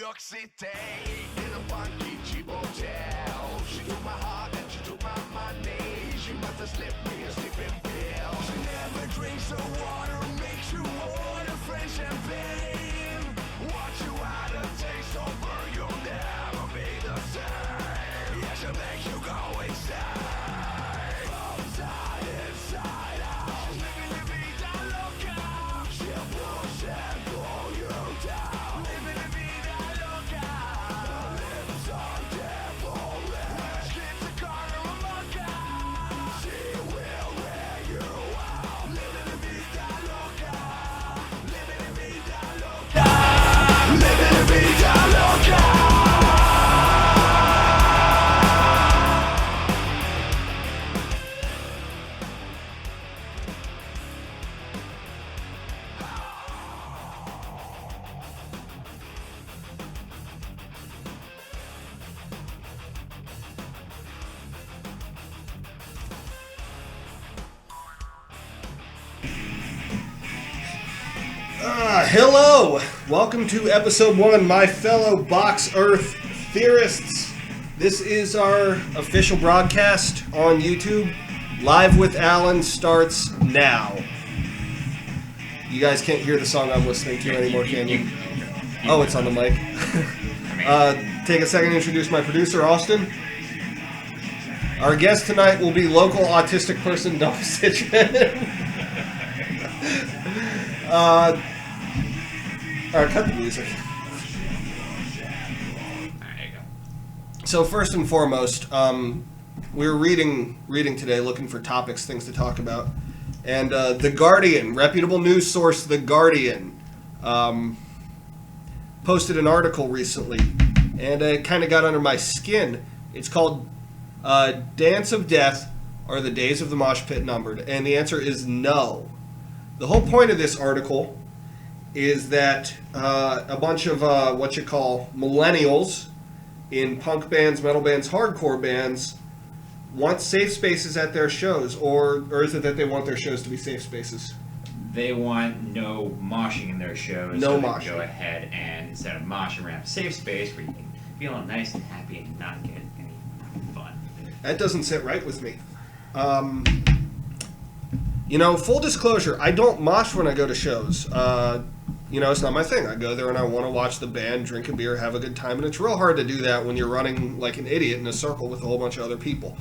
York City in a funky cheap hotel. She took my heart and she took my money. She must have slipped me a sleeping pill. She never drinks the water, makes you order French champagne. Watch you out of taste over, you'll never be the same. Yeah, she'll make you go insane. Outside, inside out. She's living la vida loca. She'll push and pull you down. Living la vida loca. Her lips are devilish. Skin's a carnival mocha. She will wear you out. Living la vida loca. Living la vida loca. Living la vida loca. Hello! Welcome to episode 1, my fellow Box Earth theorists. This is our official broadcast on YouTube. Live with Alan starts now. You guys can't hear the song I'm listening to anymore, can you? Oh, it's on the mic. Take a second to introduce my producer, Austin. Our guest tonight will be local autistic person, Cytryn. Alright, cut the music. There you go. So first and foremost, we were reading today, looking for topics, things to talk about, and The Guardian, reputable news source The Guardian, posted an article recently, and it kind of got under my skin. It's called Dance of Death, Are the Days of the Mosh Pit Numbered? And the answer is no. The whole point of this article is that a bunch of what you call millennials in punk bands, metal bands, hardcore bands want safe spaces at their shows, or is it that they want their shows to be safe spaces? They want no moshing in their shows. No so they moshing. can go ahead and instead of moshing around a safe space where you can feel all nice and happy and not get any fun. That doesn't sit right with me. Full disclosure, I don't mosh when I go to shows. It's not my thing. I go there and I want to watch the band, drink a beer, have a good time, and it's real hard to do that when you're running like an idiot in a circle with a whole bunch of other people.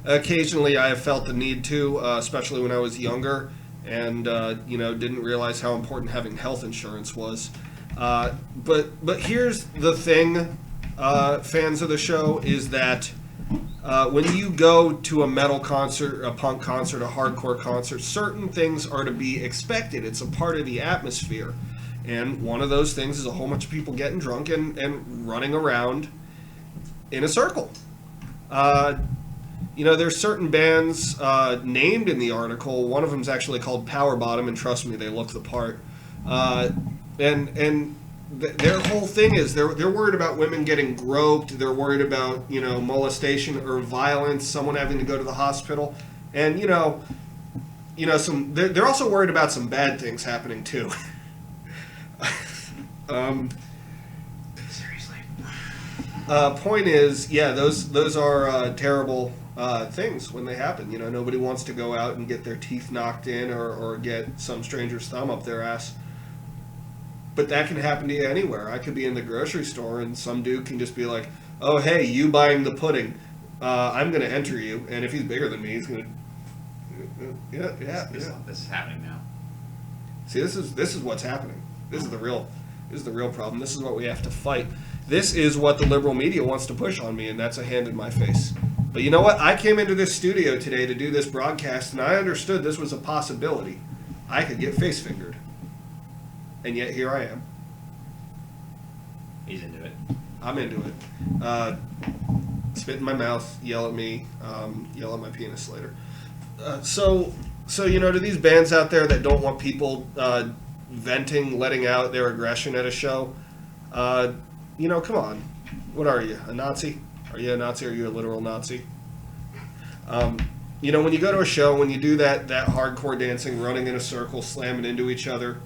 Occasionally I have felt the need to, especially when I was younger and, didn't realize how important having health insurance was. But here's the thing, fans of the show, is that when you go to a metal concert, a punk concert, a hardcore concert, certain things are to be expected. It's a part of the atmosphere. And one of those things is a whole bunch of people getting drunk and running around in a circle. There's certain bands named in the article. One of them is actually called Power Bottom, and trust me, they look the part. Their whole thing is they're worried about women getting groped. They're worried about molestation or violence, someone having to go to the hospital, and they're also worried about some bad things happening too. Seriously. Point is, yeah, those are terrible things when they happen. Nobody wants to go out and get their teeth knocked in or get some stranger's thumb up their ass. But that can happen to you anywhere. I could be in the grocery store and some dude can just be like, "Oh, hey, you buying the pudding? I'm going to enter you." And if he's bigger than me, he's going to, This is happening now. See, this is what's happening. This is the real problem. This is what we have to fight. This is what the liberal media wants to push on me, and that's a hand in my face. But you know what? I came into this studio today to do this broadcast, and I understood this was a possibility. I could get face fingered. And yet here I am. He's into it. I'm into it. Spit in my mouth, yell at me, yell at my penis later. So to these bands out there that don't want people venting, letting out their aggression at a show, come on. What are you, a Nazi? Are you a Nazi? Are you a literal Nazi? When you go to a show, when you do that hardcore dancing, running in a circle, slamming into each other,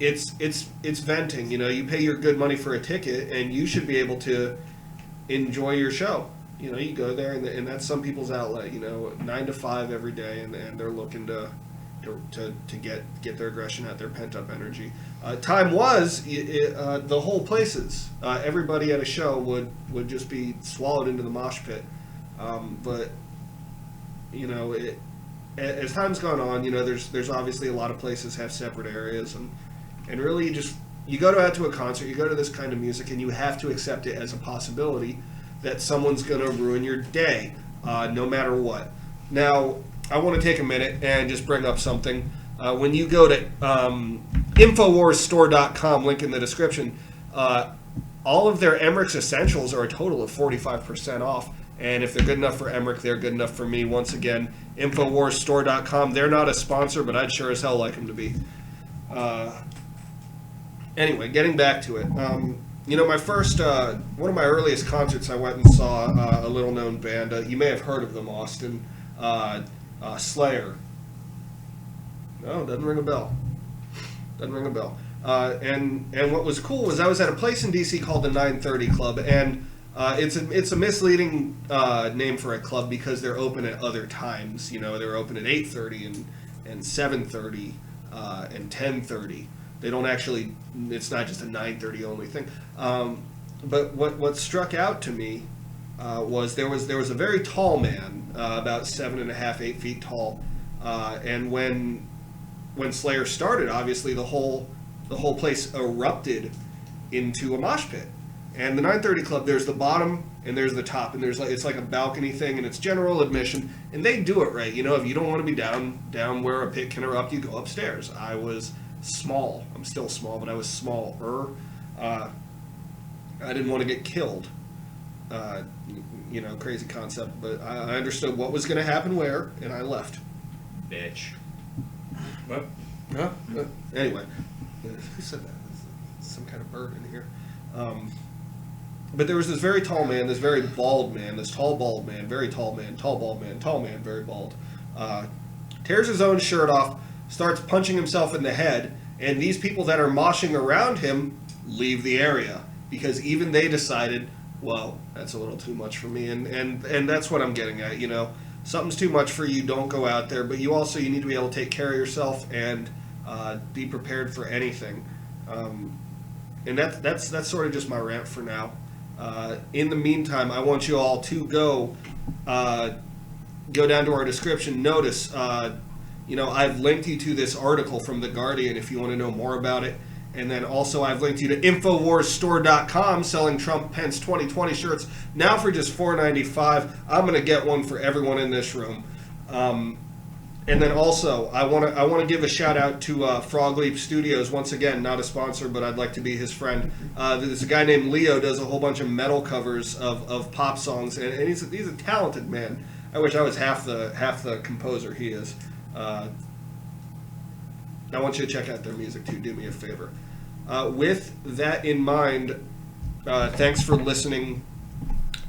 it's venting. You know, you pay your good money for a ticket, and you should be able to enjoy your show. You know, you go there, and that's some people's outlet. You know, 9 to 5 every day, and they're looking to get their aggression out, their pent up energy. Time was the whole places. Everybody at a show would just be swallowed into the mosh pit. But you know, as time's gone on, you know, there's obviously a lot of places have separate areas, and really you go out to a concert, you go to this kind of music, and you have to accept it as a possibility that someone's going to ruin your day, no matter what. Now, I want to take a minute and just bring up something. When you go to InfoWarsStore.com, link in the description, all of their Emmerich's Essentials are a total of 45% off. And if they're good enough for Emmerich, they're good enough for me. Once again, InfoWarsStore.com. They're not a sponsor, but I'd sure as hell like them to be. Anyway, getting back to it. You know, my first, one of my earliest concerts, I went and saw a little-known band. You may have heard of them, Austin. Slayer. No, doesn't ring a bell. Doesn't ring a bell. And what was cool was I was at a place in DC called the 930 Club, and it's a misleading name for a club because they're open at other times. You know, they're open at 8:30 and 7:30 and 10:30. They don't actually. It's not just a 9:30 only thing. But what struck out to me was there was a very tall man, about 7.5, 8 feet tall, and when Slayer started, obviously the whole place erupted into a mosh pit. And the 930 Club, there's the bottom and there's the top, and it's like a balcony thing, and it's general admission, and they do it right. You know, if you don't want to be down where a pit can erupt, you go upstairs. I was small. I'm still small, but I was smaller. I didn't want to get killed. You know, crazy concept, but I understood what was going to happen where, and I left. Bitch. What? Huh? Anyway, who said that? There's some kind of bird in here. But there was this very tall man, this very bald man, this tall bald man, very tall man, tall bald man, tall man, very bald. Tears his own shirt off, starts punching himself in the head, and these people that are moshing around him leave the area because even they decided, well, that's a little too much for me, and that's what I'm getting at. You know, something's too much for you, don't go out there, but you need to be able to take care of yourself and be prepared for anything. And that's sort of just my rant for now. In the meantime, I want you all to go down to our description. Notice, you know, I've linked you to this article from The Guardian if you want to know more about it. And then also I've linked you to InfoWarsStore.com selling Trump Pence 2020 shirts now for just $4.95. I'm going to get one for everyone in this room. And then also I want to give a shout out to Frog Leap Studios. Once again, not a sponsor, but I'd like to be his friend. There's a guy named Leo, does a whole bunch of metal covers of pop songs, and he's a talented man. I wish I was half the composer he is. I want you to check out their music too. Do me a favor. With that in mind, thanks for listening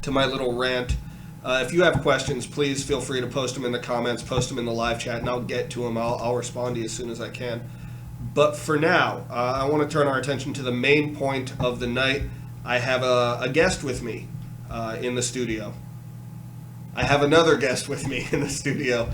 to my little rant. If you have questions, please feel free to post them in the comments, post them in the live chat, and I'll get to them. I'll respond to you as soon as I can. But for now, I want to turn our attention to the main point of the night. I have a guest with me in the studio. I have another guest with me in the studio.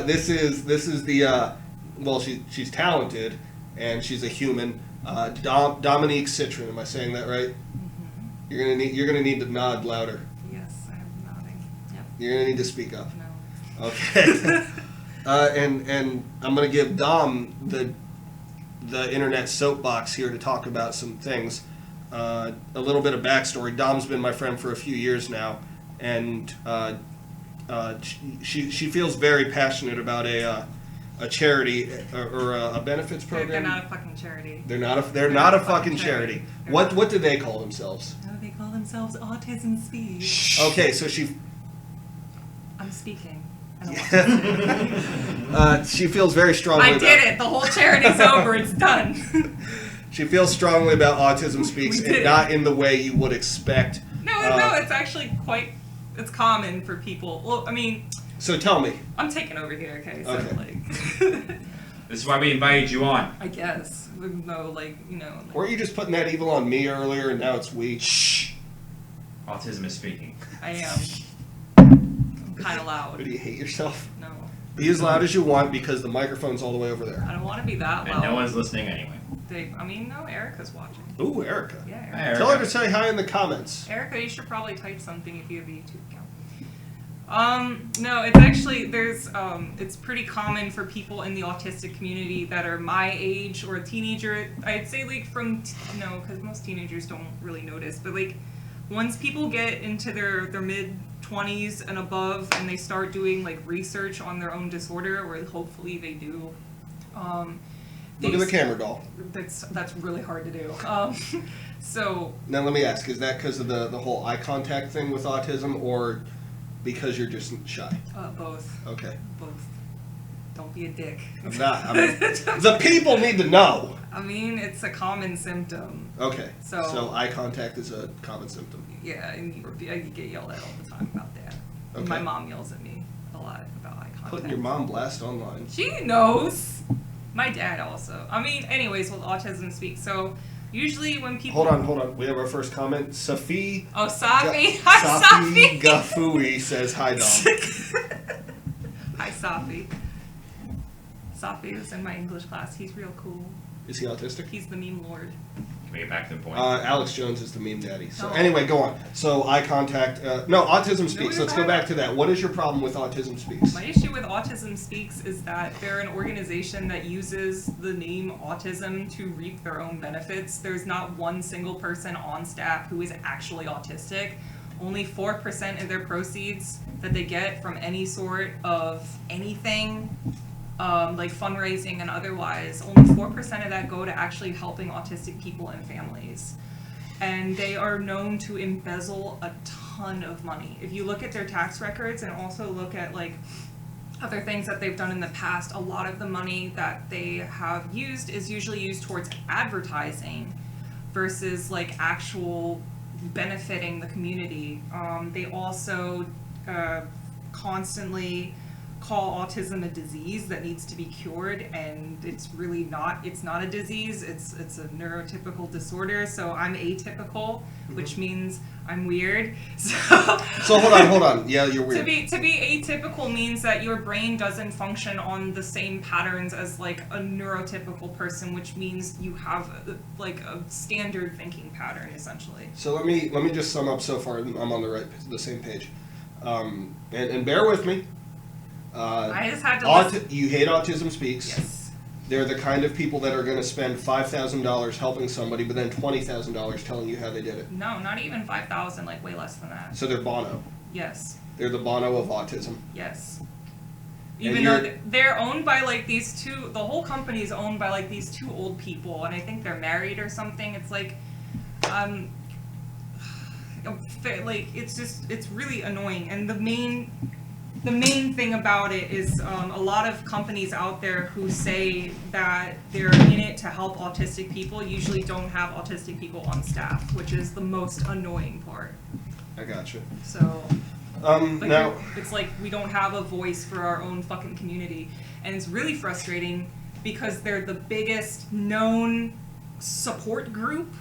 This is the well, she's talented and she's a human. Dominique Cytryn. Am I saying that right? Mm-hmm. You're gonna need to nod louder. Yes, I'm nodding. Yep. You're gonna need to speak up. No. Okay. And I'm gonna give Dom the internet soapbox here to talk about some things. A little bit of backstory. Dom's been my friend for a few years now, and she feels very passionate about a charity or a benefits program. They're not a fucking charity. They're not a fucking charity. What do they call themselves? No, they call themselves Autism Speed. Okay, so I'm speaking. I don't want to. she feels very strongly. I did it. The whole charity's over. It's done. She feels strongly about Autism Speaks, and not in the way you would expect. No, it's actually it's common for people. Well, I mean. So tell me. I'm taking over here, okay? So, This is why we invited you on. I guess. With no, like, you know. Like, Weren't you just putting that evil on me earlier, and now it's we? Shh. Autism is speaking. I am. I'm kind of loud. Do you hate yourself? No. Be as loud as you want because the microphone's all the way over there. I don't want to be that And loud. no one's listening anyway. No, Erica's watching. Ooh, Erica. Yeah, Erica. Hi, Erica. Tell her to say hi in the comments. Erica, you should probably type something if you have a YouTube account. No, it's actually, it's pretty common for people in the autistic community that are my age or a teenager. I'd say, like, because most teenagers don't really notice, but, like, once people get into their mid-20s and above and they start doing, like, research on their own disorder, or hopefully they do, Look at the camera doll. That's really hard to do. So Now let me ask, is that because of the whole eye contact thing with autism, or because you're just shy? both. Okay. Both. Don't be a dick. I'm not. The people need to know. I mean, it's a common symptom. Okay. So eye contact is a common symptom. Yeah, and I get yelled at all the time about that. Okay. My mom yells at me a lot about eye contact. Putting your mom blast online. She knows. My dad also. I mean, anyways, with Autism Speak. So usually when people... Hold on. We have our first comment. Safi. Oh, Safi. Hi, Safi. Gafui says hi, dog. Hi, Safi. Safi is in my English class. He's real cool. Is he autistic? He's the meme lord. Can we get back to the point? Alex Jones is the meme daddy. So Oh. anyway, go on. So eye contact. No, Autism Speaks. you're Let's go fine. back to that. What is your problem with Autism Speaks? My issue with Autism Speaks is that they're an organization that uses the name autism to reap their own benefits. There's not one single person on staff who is actually autistic. Only 4% of their proceeds that they get from any sort of anything, like fundraising and otherwise, only 4% of that go to actually helping autistic people and families. And they are known to embezzle a ton of money. If you look at their tax records and also look at, like, other things that they've done in the past, a lot of the money that they have used is usually used towards advertising versus, like, actual benefiting the community. They also constantly call autism a disease that needs to be cured, and it's really not. It's not a disease. It's a neurotypical disorder. So I'm atypical, which means I'm weird. So hold on. Yeah, you're weird. To be atypical means that your brain doesn't function on the same patterns as, like, a neurotypical person, which means you have like a standard thinking pattern essentially. So let me just sum up so far. I'm on the same page, and bear with me. I just had to You hate Autism Speaks. Yes. They're the kind of people that are going to spend $5,000 helping somebody, but then $20,000 telling you how they did it. No, not even 5,000. Like way less than that. So they're Bono. Yes. They're the Bono of autism. Yes. And Even though they're owned by, like, these two, the whole company is owned by, like, these two old people, and I think they're married or something. It's like, like, it's really annoying. And the main thing about it is a lot of companies out there who say that they're in it to help autistic people usually don't have autistic people on staff, which is the most annoying part. I gotcha. So, like, now, it's like we don't have a voice for our own fucking community, and it's really frustrating because they're the biggest known support group,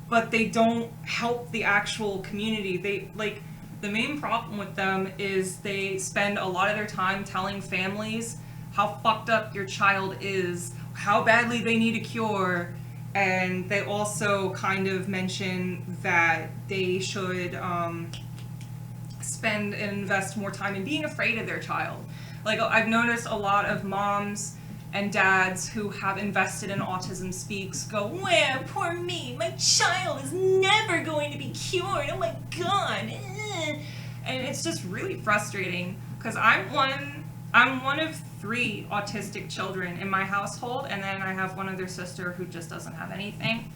but they don't help the actual community. They, like, the main problem with them is they spend a lot of their time telling families how fucked up your child is, how badly they need a cure, and they also kind of mention that they should spend and invest more time in being afraid of their child. Like, I've noticed a lot of moms and dads who have invested in Autism Speaks go, well, poor me, my child is never going to be cured, oh my god. And it's just really frustrating because I'm one of 3 autistic children in my household, and then I have one other sister who just doesn't have anything.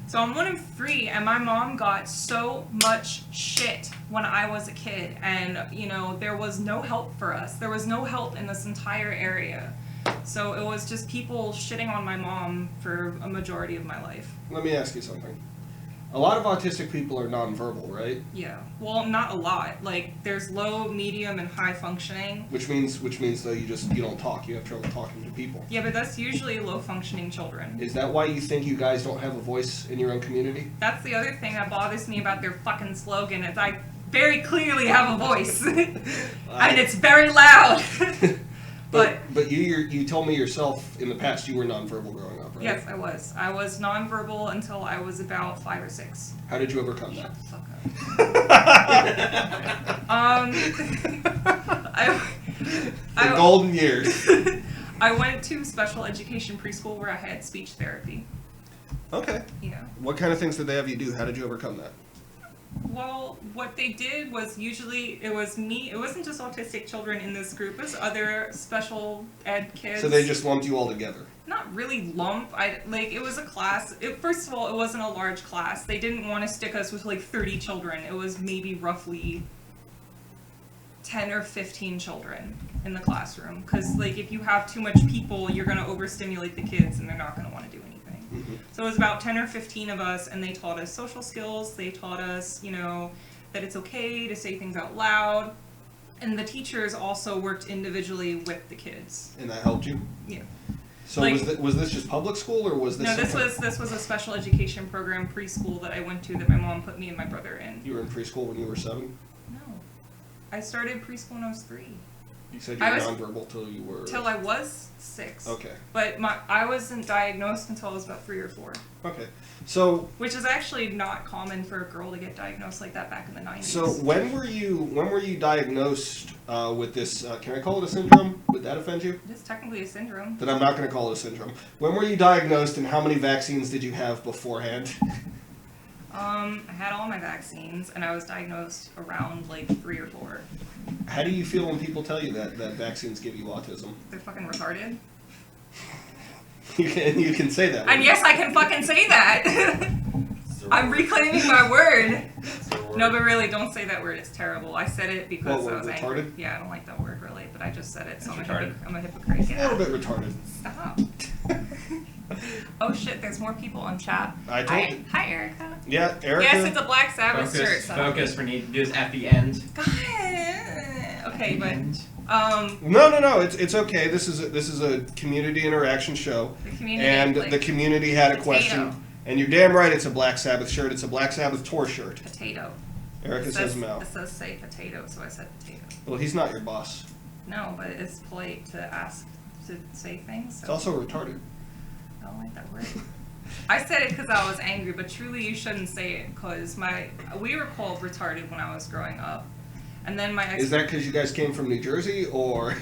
So I'm one of 3, and my mom got so much shit when I was a kid, and, you know, there was no help for us. There was no help in this entire area. So it was just people shitting on my mom for a majority of my life. let me ask you something. A lot of autistic people are nonverbal, right? Yeah. Well, not a lot. Like, there's low, medium, and high functioning. Which means though you don't talk. You have trouble talking to people. Yeah, but that's usually low functioning children. Is that why you think you guys don't have a voice in your own community? That's the other thing that bothers me about their fucking slogan is I very clearly have a voice. And it's very loud. But you told me yourself in the past you were nonverbal growing up, right? Yes, I was. I was nonverbal until I was about 5 or 6. How did you overcome that? Fuck up. The golden years. I went to special education preschool where I had speech therapy. Okay. Yeah. What kind of things did they have you do? How did you overcome that? Well, what they did was usually it was me. It wasn't just autistic children in this group. It was other special ed kids. So they just lumped you all together. Not really lump. It was a class. First of all, it wasn't a large class. They didn't want to stick us with like 30 children. It was maybe roughly 10 or 15 children in the classroom. Because like if you have too much people, you're going to overstimulate the kids and they're not going to want to do anything. Mm-hmm. So it was about 10 or 15 of us, and they taught us social skills. They taught us, that it's okay to say things out loud. And the teachers also worked individually with the kids. And that helped you? Yeah. So was this just public school, or was this? No, this was a special education program preschool that I went to that my mom put me and my brother in. You were in preschool when you were 7? No, I started preschool when I was 3. You said you were nonverbal till I was 6. Okay. But I wasn't diagnosed until I was about 3 or 4. Okay. So. Which is actually not common for a girl to get diagnosed like that back in the 90s. So when were you diagnosed with this? Can I call it a syndrome? Would that offend you? It is technically a syndrome. Then I'm not going to call it a syndrome. When were you diagnosed, and how many vaccines did you have beforehand? I had all my vaccines, and I was diagnosed around like 3 or 4. How do you feel when people tell you that vaccines give you autism? They're fucking retarded. You can say that. And yes, I can fucking say that. I'm reclaiming my word. No, but really, don't say that word. It's terrible. I said it because I was angry. Retarded? Yeah, I don't like that word really, but I just said it, so Retarded. I'm a hypocrite. A little bit retarded. Stop. Oh shit, there's more people on chat. I told you. Hi, Erica. Yeah, Erica. Yes, it's a Black Sabbath shirt. Focus. We need to do this at the end. Okay, but No. It's okay. This is a community interaction show. the community And like, the community had a potato. question. And you're damn right. It's a Black Sabbath shirt. It's a Black Sabbath tour shirt. Potato. Erica says It no. says say potato, so I said potato. Well, he's not your boss. No, but it's polite to ask to say things. So It's also retarded. I don't like that word. I said it because I was angry, but truly you shouldn't say it because we were called retarded when I was growing up, and then my ex. Is that because you guys came from New Jersey, or?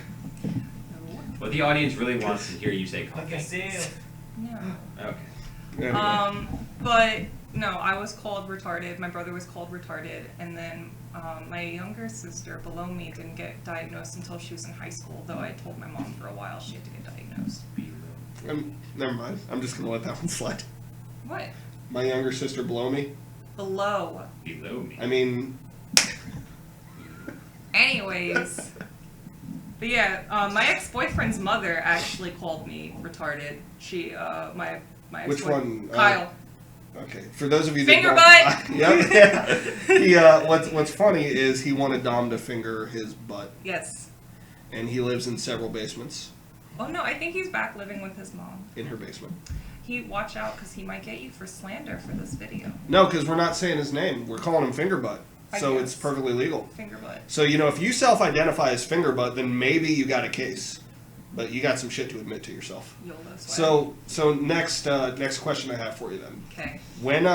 What the audience really wants to hear you say cocaine. No. Okay. Anyway. But no, I was called retarded. My brother was called retarded, and then my younger sister below me didn't get diagnosed until she was in high school. Though I told my mom for a while she had to get diagnosed. Never mind. I'm just gonna let that one slide. What? My younger sister below me. Below. Below me. I mean. Anyways. But yeah, my ex-boyfriend's mother actually called me retarded. She, my Which one? Kyle. Okay. For those of you Finger that butt! Yep. Yeah. What's funny is he wanted Dom to finger his butt, Yes. and he lives in several basements. Oh no, I think he's back living with his mom. In her basement. Watch out, because he might get you for slander for this video. No, because we're not saying his name. We're calling him Finger Butt. I So guess. it's perfectly legal. Finger butt. So, if you self-identify as Finger Butt, then maybe you got a case. But you got some shit to admit to yourself. YOLO swag. So next question I have for you then. Okay. When,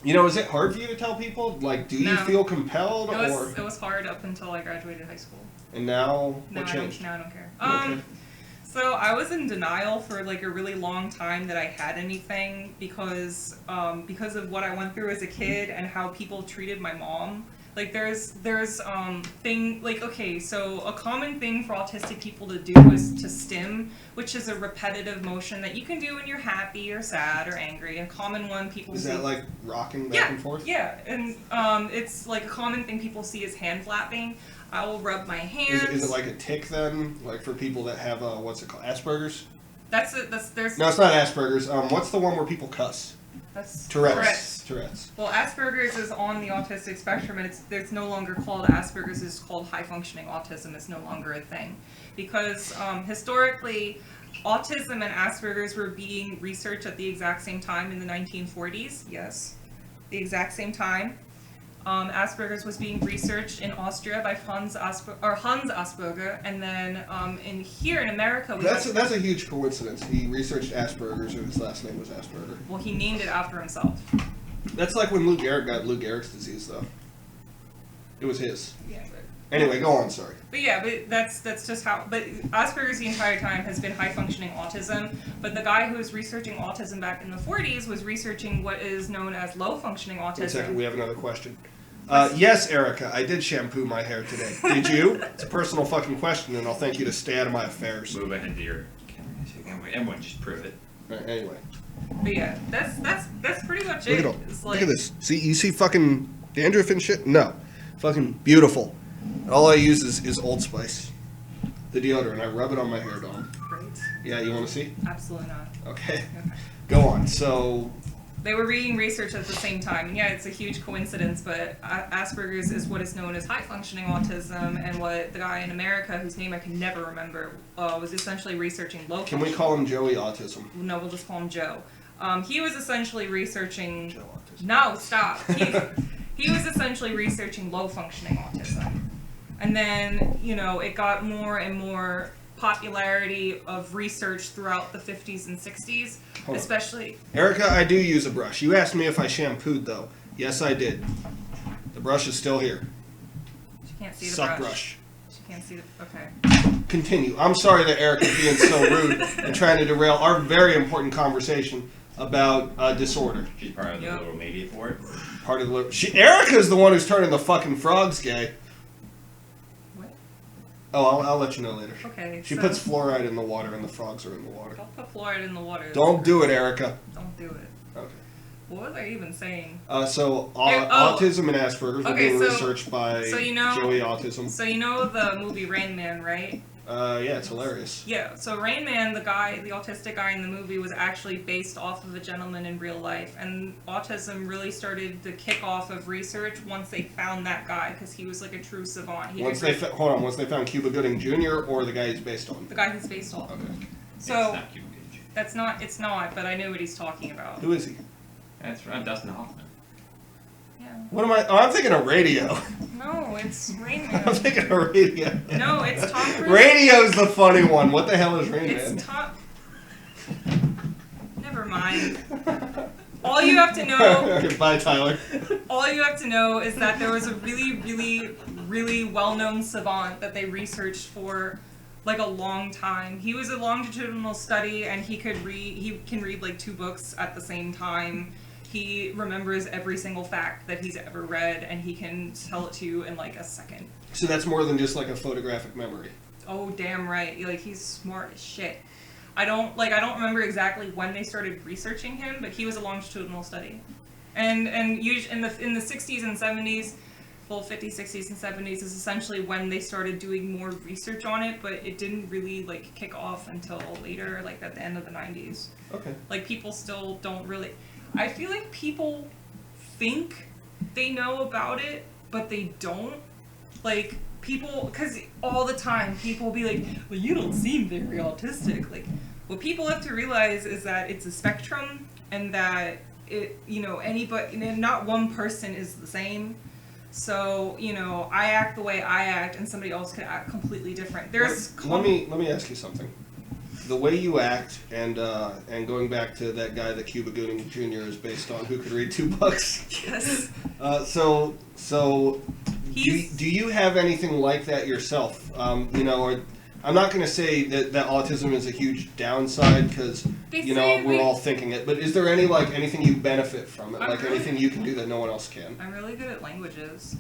is it hard for you to tell people? Like, do you No. feel compelled, It was hard up until I graduated high school. And now, Now what changed? I don't care. Okay. So I was in denial for like a really long time that I had anything because of what I went through as a kid and how people treated my mom. Like there's so a common thing for autistic people to do is to stim, which is a repetitive motion that you can do when you're happy or sad or angry. A common one people Is see. that like rocking back and forth? Yeah, and it's like a common thing people see is hand flapping. I will rub my hands. Is it like a tick then? Like for people that have, what's it called? Asperger's? That's it. There's. No, it's not Asperger's. What's the one where people cuss? That's Tourette's. Well, Asperger's is on the autistic spectrum, and it's no longer called Asperger's. It's called high-functioning autism. It's no longer a thing. Because historically, autism and Asperger's were being researched at the exact same time in the 1940s. Yes, the exact same time. Asperger's was being researched in Austria by Hans Asperger, and then here in America, That's a huge coincidence. He researched Asperger's, and his last name was Asperger. well, he named it after himself. That's like when Lou Gehrig got Lou Gehrig's disease, though. It was his. Yeah, Anyway, go on. Sorry. but that's just how. But Asperger's the entire time has been high functioning autism. But the guy who was researching autism back in the 40s was researching what is known as low functioning autism. Wait a second, we have another question. Yes, Erica, I did shampoo my hair today. Did you? It's a personal fucking question, and I'll thank you to stay out of my affairs. Move ahead to your camera. Everyone just prove it. Right, anyway. But yeah, that's pretty much Look it. at all. It's Look like, at this. See, you see fucking dandruff and shit? No. Fucking beautiful. All I use is Old Spice. The deodorant. I rub it on my hair, Dom. Great. Yeah, you want to see? Absolutely not. Okay. Okay. Go on. So, They were being researched at the same time. And yeah, it's a huge coincidence, but Asperger's is what is known as high-functioning autism, and what the guy in America, whose name I can never remember, was essentially researching low. can we call him Joey Autism? No, we'll just call him Joe. He was essentially researching. Joe Autism. No, stop. He was essentially researching low-functioning autism, and then it got more and more popularity of research throughout the 50s and 60s, Hold on. especially. Erica, I do use a brush. You asked me if I shampooed, though. Yes, I did. The brush is still here. She can't see the Suck brush. She can't see the. Okay. Continue. I'm sorry that Erica's being so rude and trying to derail our very important conversation about disorder. She's part of the Yep. little media for it. Part of the Erica's the one who's turning the fucking frogs gay. What? Oh, I'll let you know later. Okay. She so puts fluoride in the water, and the frogs are in the water. Don't put fluoride in the water. Don't do it, Erica. Don't do it. Okay. What was I even saying? So Oh. autism and Asperger's were Okay, being so- researched by so you know- Joey Autism. So you know the movie Rain Man, right? Yeah, it's hilarious. Yeah, so Rain Man, the autistic guy in the movie, was actually based off of a gentleman in real life, and autism really started the kickoff of research once they found that guy, because he was like a true savant. Once they found Cuba Gooding Jr. or the guy he's based on. the guy he's based off. Okay. So It's not Cuban Gauge. it's not, but I know what he's talking about. Who is he? That's right, Dustin Hoffman. Yeah. What am I? Oh, I'm thinking of radio. No, it's Rain I'm Man. thinking of radio. No, it's Tom Cruise. Radio's the funny one. What the hell is Rain Man? It's Tom. Never mind. All you have to know. Okay, bye, Tyler. All you have to know is that there was a really, really, really well-known savant that they researched for like a long time. He was a longitudinal study, and he can read like 2 books at the same time. He remembers every single fact that he's ever read, and he can tell it to you in like a second. So that's more than just like a photographic memory. Oh, damn right. Like, he's smart as shit. I don't remember exactly when they started researching him, but he was a longitudinal study. And usually in the 60s and 70s, well, 50s, 60s, and 70s is essentially when they started doing more research on it, but it didn't really like kick off until later, like at the end of the 90s. Okay. Like, people still don't really. I feel like people think they know about it, but they don't. Like, people, because all the time people will be like, well, you don't seem very autistic. Like, what people have to realize is that it's a spectrum, and that anybody, not one person is the same. So, I act the way I act, and somebody else could act completely different. Let me ask you something. The way you act, and going back to that guy that Cuba Gooding Jr. is based on, who could read 2 books. Yes. So do you have anything like that yourself? Or I'm not going to say that autism is a huge downside, because we're all thinking it. But is there anything you benefit from it? Anything you can do that no one else can? I'm really good at languages,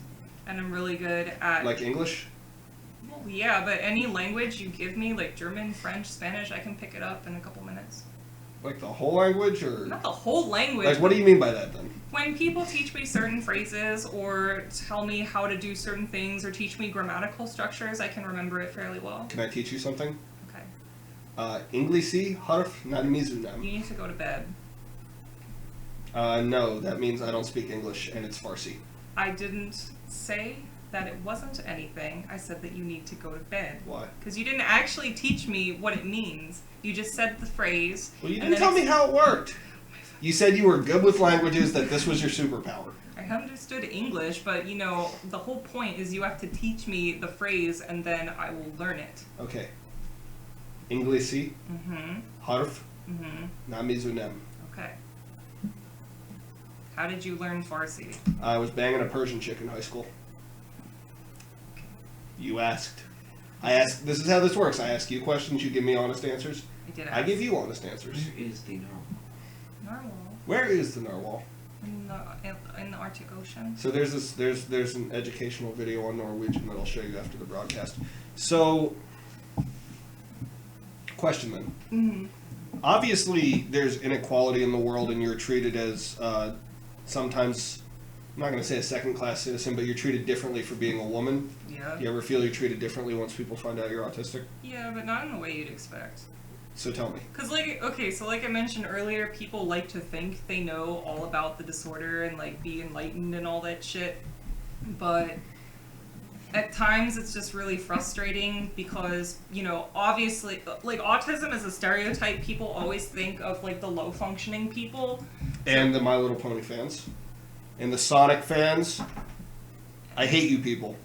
and I'm really good at. Like English? Well, yeah, but any language you give me, like German, French, Spanish, I can pick it up in a couple minutes. Like the whole language, or Not the whole language. like what do you mean by that then? When people teach me certain phrases, or tell me how to do certain things, or teach me grammatical structures, I can remember it fairly well. Can I teach you something? Okay. Englishi harf na You mizunam. need to go to bed. No, that means I don't speak English and it's Farsi. I didn't say that it wasn't anything. I said that you need to go to bed. Why? Because you didn't actually teach me what it means. You just said the phrase. Well, you didn't tell me how it worked. You said you were good with languages, that this was your superpower. I understood English, but you know, the whole point is you have to teach me the phrase and then I will learn it. Okay. Inglesi, harf, namizunem. Okay. How did you learn Farsi? I was banging a Persian chick in high school. You asked. I asked. This is how this works. I ask you questions, you give me honest answers. I did I ask. give you honest answers. Where is the narwhal? Narwhal. Where is the narwhal? In the Arctic Ocean. So there's an educational video on Norwegian that I'll show you after the broadcast. So, question then. Mm-hmm. Obviously, there's inequality in the world, and you're treated as sometimes, I'm not going to say a second-class citizen, but you're treated differently for being a woman. Yeah. Do you ever feel you're treated differently once people find out you're autistic? Yeah, but not in the way you'd expect. So tell me. Cause like, okay, so like I mentioned earlier, people like to think they know all about the disorder and like be enlightened and all that shit, but at times it's just really frustrating because, you know, obviously, like autism is a stereotype. People always think of like the low functioning people. And the My Little Pony fans. And the Sonic fans. I hate you people.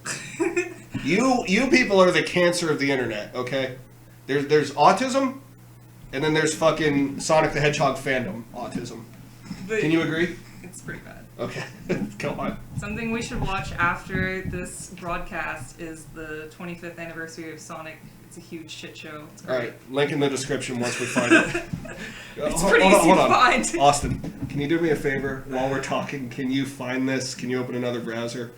You people are the cancer of the internet, okay? There's autism, and then there's fucking Sonic the Hedgehog fandom autism. But Can you agree? it's pretty bad. Okay, go on. Something we should watch after this broadcast is the 25th anniversary of Sonic. It's a huge shit show. It's great. Alright, link in the description once we find it. It's pretty easy to find. Austin, can you do me a favor while we're talking? Can you find this? Can you open another browser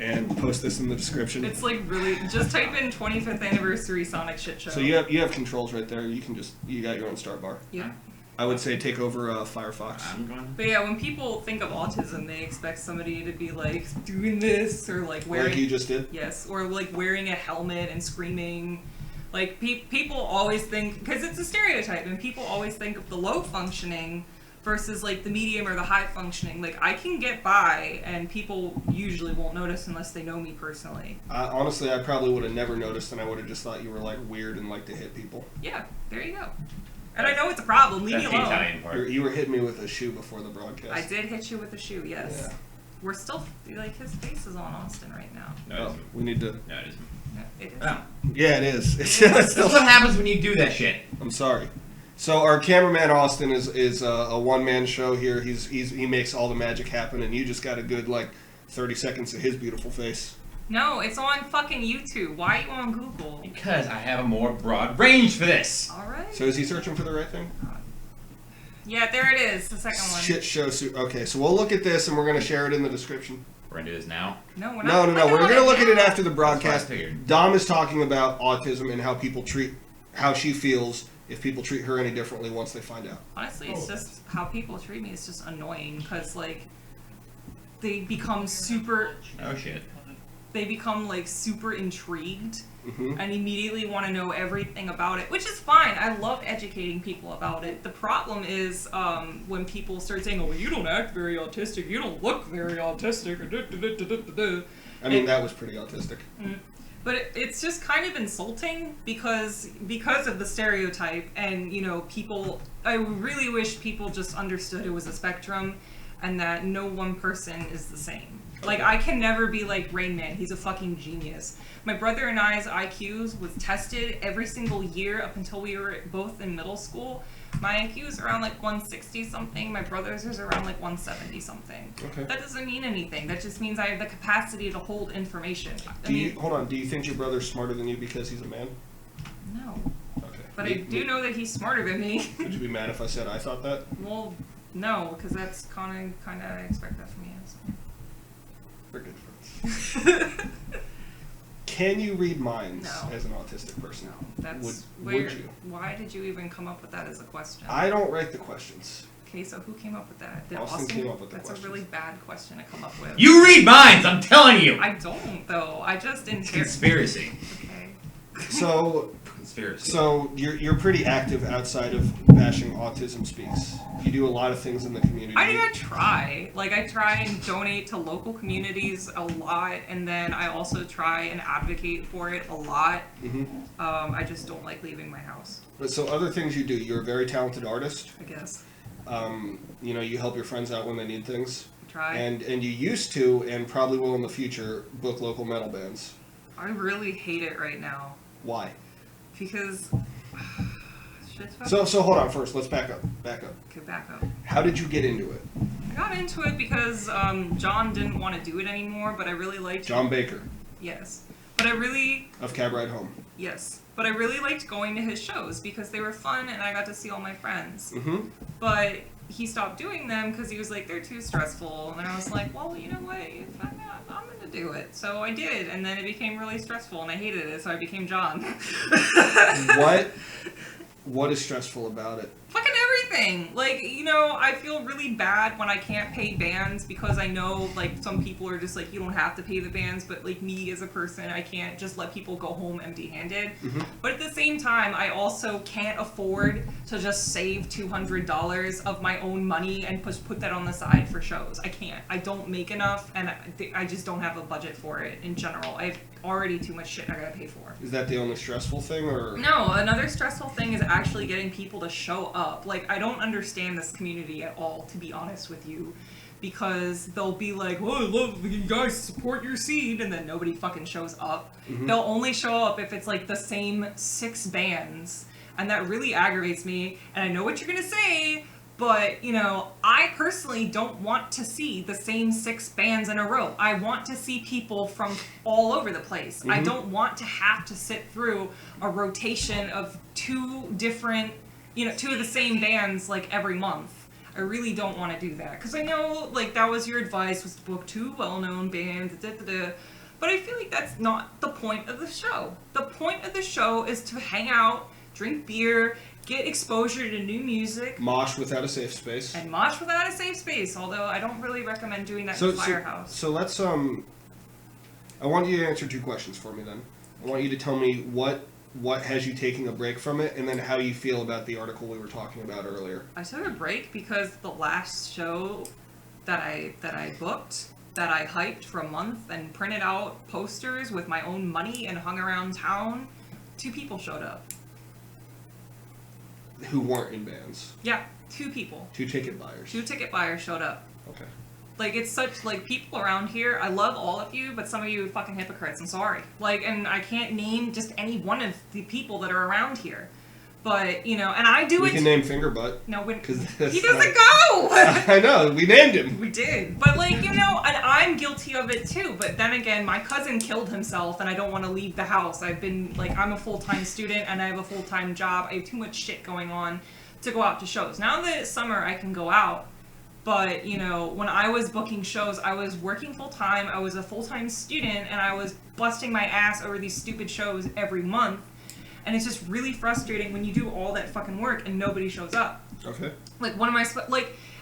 and post this in the description? It's like really, just type in 25th anniversary Sonic shit show. So you have controls right there. You got your own start bar. Yeah. I would say take over Firefox. I'm going. But yeah, when people think of autism, they expect somebody to be like doing this or like wearing. Like you just did? Yes, or like wearing a helmet and screaming. Like people always think, because it's a stereotype, and people always think of the low functioning versus like the medium or the high functioning. Like I can get by, and people usually won't notice unless they know me personally. Honestly, I probably would have never noticed, and I would have just thought you were like weird and like to hit people. Yeah, there you go. And I know it's a problem. Leave me That's the alone. Italian part. You were hitting me with a shoe before the broadcast. I did hit you with a shoe. Yes. Yeah. We're still like his face is on Austin right now. No, it Oh, isn't. we need to. No, it isn't. No, it is. Oh. Yeah, it is. It's That's still. what happens when you do that shit. I'm sorry. So our cameraman Austin is a one-man show here. He makes all the magic happen, and you just got a good like 30 seconds of his beautiful face. No, it's on fucking YouTube. Why are you on Google? Because I have a more broad range for this. All right. So is he searching for the right thing? Yeah, there it is. The second one. Shit show. Okay, so we'll look at this and we're gonna share it in the description. We're gonna do this now. No, we're No, not. we're gonna look at it after the That's broadcast. what I figured. Dom is talking about autism and how she feels if people treat her any differently once they find out. Honestly, it's just how people treat me is just annoying because like they become super. Oh shit. They become like super intrigued Mm-hmm. and immediately want to know everything about it, which is fine. I love educating people about it. The problem is when people start saying, "Oh, you don't act very autistic. You don't look very autistic." Or I mean, that was pretty autistic. But it's just kind of insulting because of the stereotype, and you know, people. I really wish people just understood it was a spectrum, and that no one person is the same. Like, I can never be like Rain Man. He's a fucking genius. My brother and I's IQs was tested every single year up until we were both in middle school. My IQ is around like 160 something. My brother's is around like 170 something. Okay. That doesn't mean anything. That just means I have the capacity to hold information. Do you think your brother's smarter than you because he's a man? No. Okay. But I do know that he's smarter than me. Would you be mad if I said I thought that? Well, no, because that's kind of I expect that from you. So. We're good friends. Can you read minds No. as an autistic person? No, that's Would weird. you? Why did you even come up with that as a question? I don't write the questions. Okay, so who came up with that? Austin came up with the That's questions. a really bad question to come up with. You read minds, I'm telling you. I don't though. I just It's inherit. conspiracy. Okay. So, conspiracy. So you're pretty active outside of bashing Autism Speaks. You do a lot of things in the community. I try. Like, I try and donate to local communities a lot, and then I also try and advocate for it a lot. Mm-hmm. I just don't like leaving my house, But so other things you do. You're a very talented artist. I guess. You help your friends out when they need things. I try. And you used to, and probably will in the future, book local metal bands. I really hate it right now. Why? Because... shit's fucking... So hold on first. Let's back up. Okay, back up. How did you get into it? I got into it because John didn't want to do it anymore, but I really liked... John Baker Yes. But I really... of Cab Ride Home. Yes. But I really liked going to his shows because they were fun and I got to see all my friends. Mm-hmm. But he stopped doing them because he was like, they're too stressful. And then I was like, well, you know what? If I'm going to do it. So I did. And then it became really stressful and I hated it. So I became John. What is stressful about it? Fucking everything. Like, I feel really bad when I can't pay bands because I know, like, some people are just like, you don't have to pay the bands, but, like, me as a person, I can't just let people go home empty-handed. Mm-hmm. But at the same time, I also can't afford to just save $200 of my own money and put that on the side for shows. I can't. I don't make enough, and I just don't have a budget for it in general. I have already too much shit I gotta pay for. Is that the only stressful thing, or? No, another stressful thing is actually getting people to show up. Like, I don't understand this community at all, to be honest with you, because they'll be like, well, I love you guys support your scene, and then nobody fucking shows up. Mm-hmm. They'll only show up if it's like the same 6 bands, and that really aggravates me, and I know what you're gonna say, but, I personally don't want to see the same 6 bands in a row. I want to see people from all over the place. Mm-hmm. I don't want to have to sit through a rotation of 2 different, 2 of the same bands, like, every month. I really don't want to do that. Because I know, like, that was your advice, was to book 2 well-known bands, but I feel like that's not the point of the show. The point of the show is to hang out, drink beer, get exposure to new music. Mosh without a safe space. And mosh without a safe space, although I don't really recommend doing that in the firehouse. So let's, I want you to answer 2 questions for me then. I want you to tell me what has you taking a break from it, and then how you feel about the article we were talking about earlier. I took a break because the last show that I booked, that I hyped for a month and printed out posters with my own money and hung around town, 2 people showed up. Who weren't in bands? Yeah, 2 people. 2 ticket buyers. 2 ticket buyers showed up. Okay. Like, it's such, like, people around here, I love all of you, but some of you are fucking hypocrites, I'm sorry. Like, and I can't name just any one of the people that are around here. But, and I do We it... can name Fingerbutt. No, he he doesn't go! I know, we named him. We did. But, like, and I'm guilty of it, too. But then again, my cousin killed himself, and I don't want to leave the house. I've been, like, I'm a full-time student, and I have a full-time job. I have too much shit going on to go out to shows. Now that it's summer, I can go out. But, when I was booking shows, I was working full-time, I was a full-time student, and I was busting my ass over these stupid shows every month. And it's just really frustrating when you do all that fucking work and nobody shows up. Okay. Like,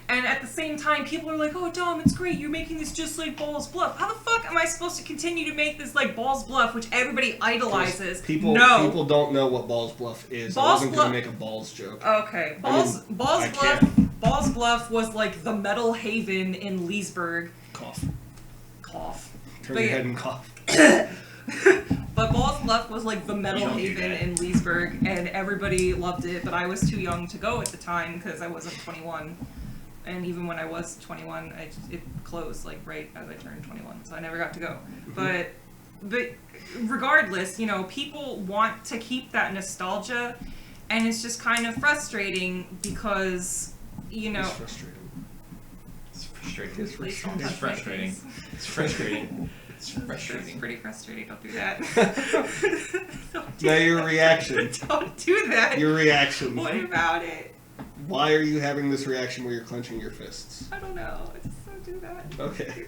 and at the same time, people are like, oh, Dom, it's great, you're making this just like Balls Bluff. How the fuck am I supposed to continue to make this like Balls Bluff, which everybody idolizes? People don't know what Balls Bluff is. I wasn't going to make a balls joke. Okay. Balls Bluff was like the metal haven in Leesburg. Cough. Turn But your yeah. head and cough. But Balls Bluff was like the metal haven in Leesburg, and everybody loved it, but I was too young to go at the time because I wasn't 21. And even when I was 21, it closed like right as I turned 21, so I never got to go. Mm-hmm. But regardless, people want to keep that nostalgia, and it's just kind of frustrating because, It's frustrating. It's frustrating. It's frustrating. It's frustrating. It's frustrating. It's It's frustrating. pretty frustrating. Don't do that. Don't do Now your that. reaction. Don't do that. Your reaction. What about it? Why are you having this reaction where you're clenching your fists? I don't know. Just don't do that. Okay.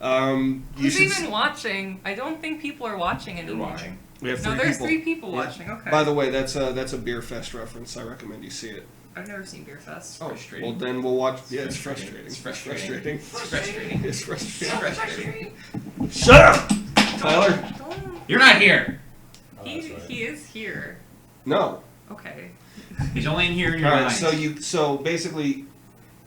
You Who's should. even watching? I don't think people are watching You're anymore. watching. We have No, 3 there's people. 3 people Yeah. watching. Okay. By the way, that's a Beer Fest reference. I recommend you see it. I've never seen Beer Fest. Oh, Frustrating. well then we'll watch. Yeah, it's frustrating. frustrating. It's frustrating. It's frustrating. Frustrating. Shut up, Tyler. Don't. You're not here. He here. No. Okay. He's only in here in your All right. mind. So basically,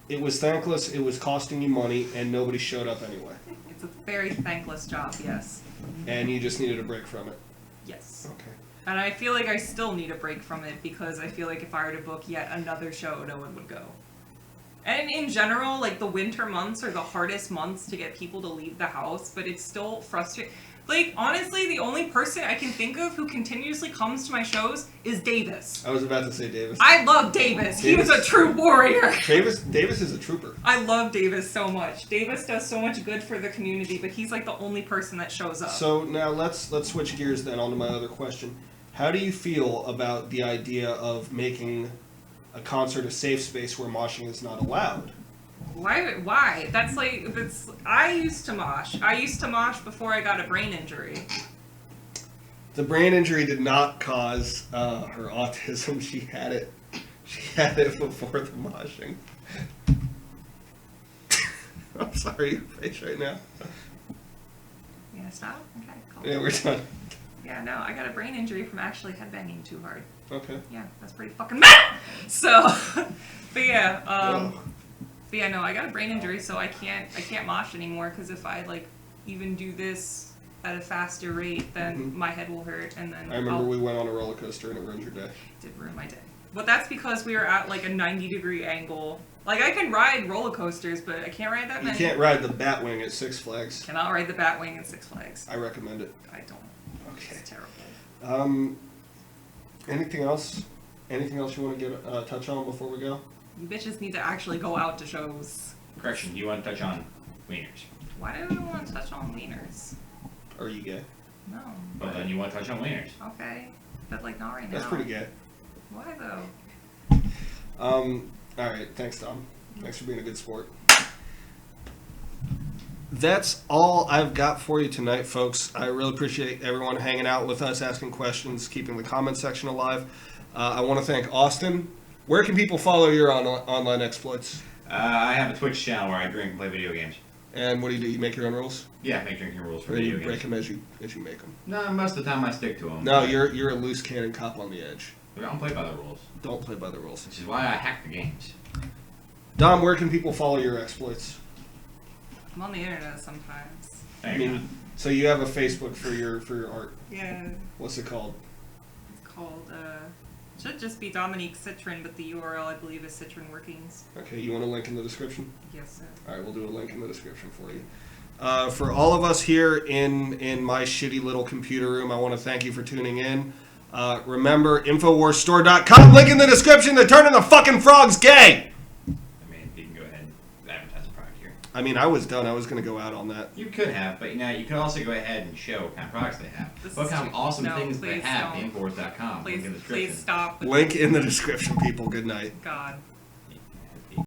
it was thankless. It was costing you money, and nobody showed up anyway. It's a very thankless job, yes. And you just needed a break from it. Yes. Okay. And I feel like I still need a break from it because I feel like if I were to book yet another show, no one would go. And in general, like the winter months are the hardest months to get people to leave the house, but it's still frustrating. Like, honestly, the only person I can think of who continuously comes to my shows is Davis. I was about to say Davis. I love Davis. He was a true warrior. Davis is a trooper. I love Davis so much. Davis does so much good for the community, but he's like the only person that shows up. So now let's switch gears then onto my other question. How do you feel about the idea of making a concert a safe space where moshing is not allowed? Why? I used to mosh. I used to mosh before I got a brain injury. The brain injury did not cause her autism. She had it before the moshing. I'm sorry, your face right now. You gonna stop? Okay, cool. Yeah, we're done. Yeah, no, I got a brain injury from actually headbanging too hard. Okay. Yeah, that's pretty fucking mad. So, but yeah, no, I got a brain injury, so I can't mosh anymore because if I like even do this at a faster rate, then my head will hurt, and then I remember we went on a roller coaster and it ruined your day. It did ruin my day. But that's because we were at like a 90-degree angle. Like I can ride roller coasters, but I can't ride that You many. can't ride the Batwing at Six Flags. Cannot ride the Batwing at Six Flags. I recommend it. I don't. Okay. It's terrible. Anything else? Anything else you want to get touch on before we go? You bitches need to actually go out to shows. Correction, you want to touch on wieners. Why do I want to touch on wieners? Are you gay? No. Well, then you want to touch on wieners. Okay. But like not right now. That's pretty gay. Why though? Alright, thanks Tom. Thanks for being a good sport. That's all I've got for you tonight, folks. I really appreciate everyone hanging out with us, asking questions, keeping the comment section alive. I want to thank Austin. Where can people follow your online exploits? I have a Twitch channel where I drink and play video games. And what do? You make your own rules? Yeah, I make drinking rules for Or do video you break games. them as you make them? No, most of the time I stick to them. No, you're a loose cannon cop on the edge. I don't play by the rules, Don't play by the rules. which is why I hack the games. Dom, where can people follow your exploits? I'm on the internet sometimes. There you go. So you have a Facebook for your art. Yeah. What's it called? It's called should just be Dominique Cytryn, but the URL I believe is Cytryn Workings. Okay, you want a link in the description? Yes, sir. All right, we'll do a link in the description for you. For all of us here in my shitty little computer room, I want to thank you for tuning in. Remember, InfoWarsStore.com, link in the description to turn the fucking frogs gay! I mean, you can go ahead and advertise the product here. I mean, I was done. I was going to go out on that. You could have, but you could also go ahead and show what kind of products they have. This What is kind of too- awesome no, things they please have. don't. Infowars.com. Please, Link in the description. please stop. With Link in the description, people. Good night. God.